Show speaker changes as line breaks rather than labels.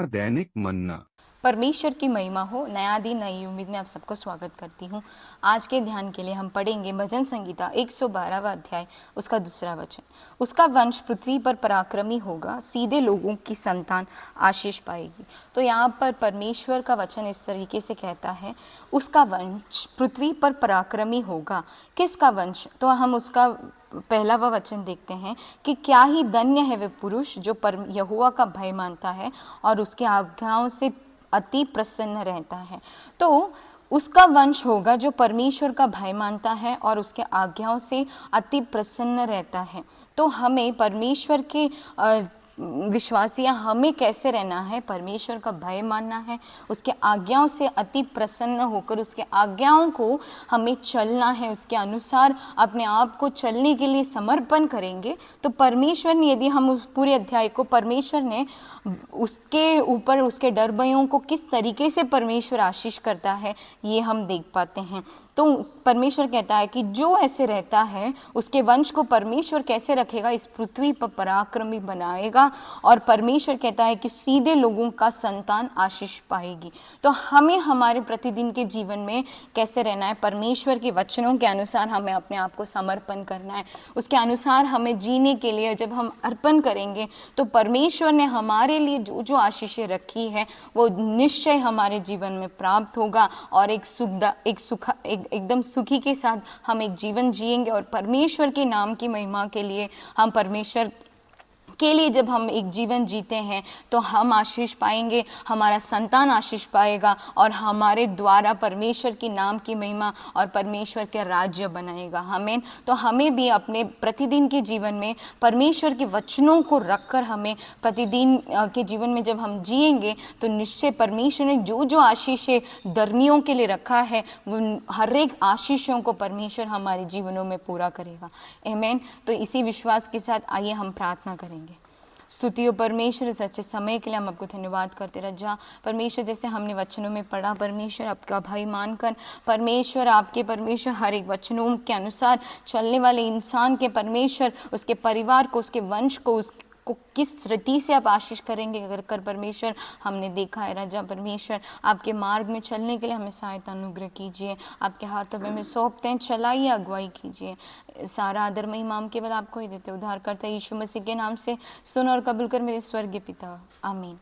दैनिक मन्ना।
परमेश्वर की महिमा हो। नया दिन नई उम्मीद में आप सबको स्वागत करती हूँ। आज के ध्यान के लिए हम पढ़ेंगे भजन संगीता 112वां अध्याय, उसका दूसरा वचन। उसका वंश पृथ्वी पर पराक्रमी होगा, सीधे लोगों की संतान आशीष पाएगी। तो यहाँ पर परमेश्वर का वचन इस तरीके से कहता है, उसका वंश पृथ्वी पर पराक्रमी होगा। किसका वंश? तो हम उसका पहला वह वचन देखते हैं कि क्या ही धन्य है वे पुरुष जो यहोवा का भय मानता है और उसके आज्ञाओं से अति प्रसन्न रहता है। तो उसका वंश होगा जो परमेश्वर का भय मानता है और उसके आज्ञाओं से अति प्रसन्न रहता है। तो हमें परमेश्वर के विश्वासियाँ हमें कैसे रहना है? परमेश्वर का भय मानना है, उसके आज्ञाओं से अति प्रसन्न होकर उसके आज्ञाओं को हमें चलना है, उसके अनुसार अपने आप को चलने के लिए समर्पण करेंगे। तो परमेश्वर ने, यदि हम उस पूरे अध्याय को, परमेश्वर ने उसके ऊपर उसके डर भयों को किस तरीके से परमेश्वर आशीष करता है, ये हम देख पाते हैं। तो परमेश्वर कहता है कि जो ऐसे रहता है उसके वंश को परमेश्वर कैसे रखेगा? इस पृथ्वी पर पराक्रमी बनाएगा। और परमेश्वर कहता है कि सीधे लोगों का संतान आशीष पाएगी। तो हमें हमारे प्रतिदिन के जीवन में कैसे रहना है? परमेश्वर के वचनों के अनुसार हमें अपने आप को समर्पण करना है, उसके अनुसार हमें जीने के लिए जब हम अर्पण करेंगे तो परमेश्वर ने हमारे लिए जो जो आशीषें रखी है वो निश्चय हमारे जीवन में प्राप्त होगा और एकदम सुखी के साथ हम एक जीवन जिएंगे। और परमेश्वर के नाम की महिमा के लिए, हम परमेश्वर के लिए जब हम एक जीवन जीते हैं तो हम आशीष पाएंगे, हमारा संतान आशीष पाएगा और हमारे द्वारा परमेश्वर की नाम की महिमा और परमेश्वर के राज्य बनाएगा। आमीन। तो हमें भी अपने प्रतिदिन के जीवन में परमेश्वर के वचनों को रखकर हमें प्रतिदिन के जीवन में जब हम जिएंगे तो निश्चय परमेश्वर ने जो जो आशीषें धर्मियों के लिए रखा है वो हर एक आशीषों को परमेश्वर हमारे जीवनों में पूरा करेगा। आमीन। तो इसी विश्वास के साथ आइए हम प्रार्थना करेंगे। स्तुतियों परमेश्वर, इस अच्छे समय के लिए हम आपको धन्यवाद करते रह जा। परमेश्वर, जैसे हमने वचनों में पढ़ा, परमेश्वर आपका भय मानकर, परमेश्वर आपके परमेश्वर हर एक वचनों के अनुसार चलने वाले इंसान के परमेश्वर उसके परिवार को, उसके वंश को, उसको किस रीति से आप आशीष करेंगे अगर कर परमेश्वर हमने देखा है। राजा परमेश्वर, आपके मार्ग में चलने के लिए हमें सहायता अनुग्रह कीजिए। आपके हाथों में हमें सौंपते हैं, चलाइए, अगुवाई कीजिए। सारा आदर महिमा केवल आपको ही देते, उद्धार करता यीशु मसीह के नाम से सुन और कबूल कर मेरे स्वर्गीय पिता। आमीन।